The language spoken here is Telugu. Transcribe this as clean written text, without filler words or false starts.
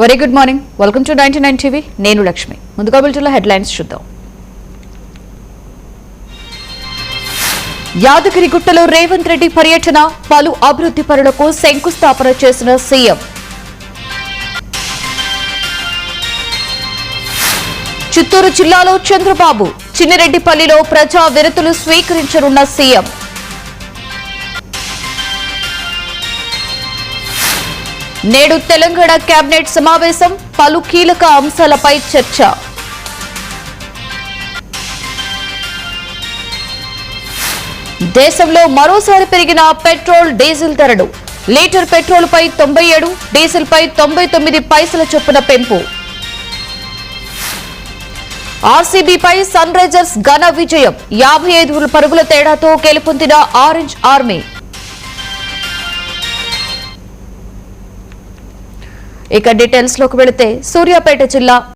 Very good morning, welcome to 99 TV. నేను లక్ష్మి. ముందుగా బులెటిన్లో హెడ్లైన్స్ చూద్దాం. యాదగిరిగుట్టలో రేవంత్ రెడ్డి పర్యటన, పలు అభివృద్ధి పనులకు శంకుస్థాపన చేసిన సీఎం. చిత్తూరు జిల్లాలో చంద్రబాబు, చిన్నిరెడ్డిపల్లిలో ప్రజా వినతులు స్వీకరించనున్న సీఎం. నేడు తెలంగాణ కేబినెట్ సమావేశం, పలు కీలక అంశాలపై చర్చ. దేశంలో మరోసారి పెరిగిన పెట్రోల్, డీజిల్ ధరలు. లీటర్ పెట్రోల్పై 97, డీజిల్పై 99 పైసల చొప్పున పెంపు. ఆర్సీబీపై సన్ రైజర్స్ ఘన విజయం, 55 పరుగుల తేడాతో గెలుపొందిన ఆరెంజ్ ఆర్మీ. ఇక డీటెయిల్స్ లోకి వెళితే, సూర్యాపేట జిల్లా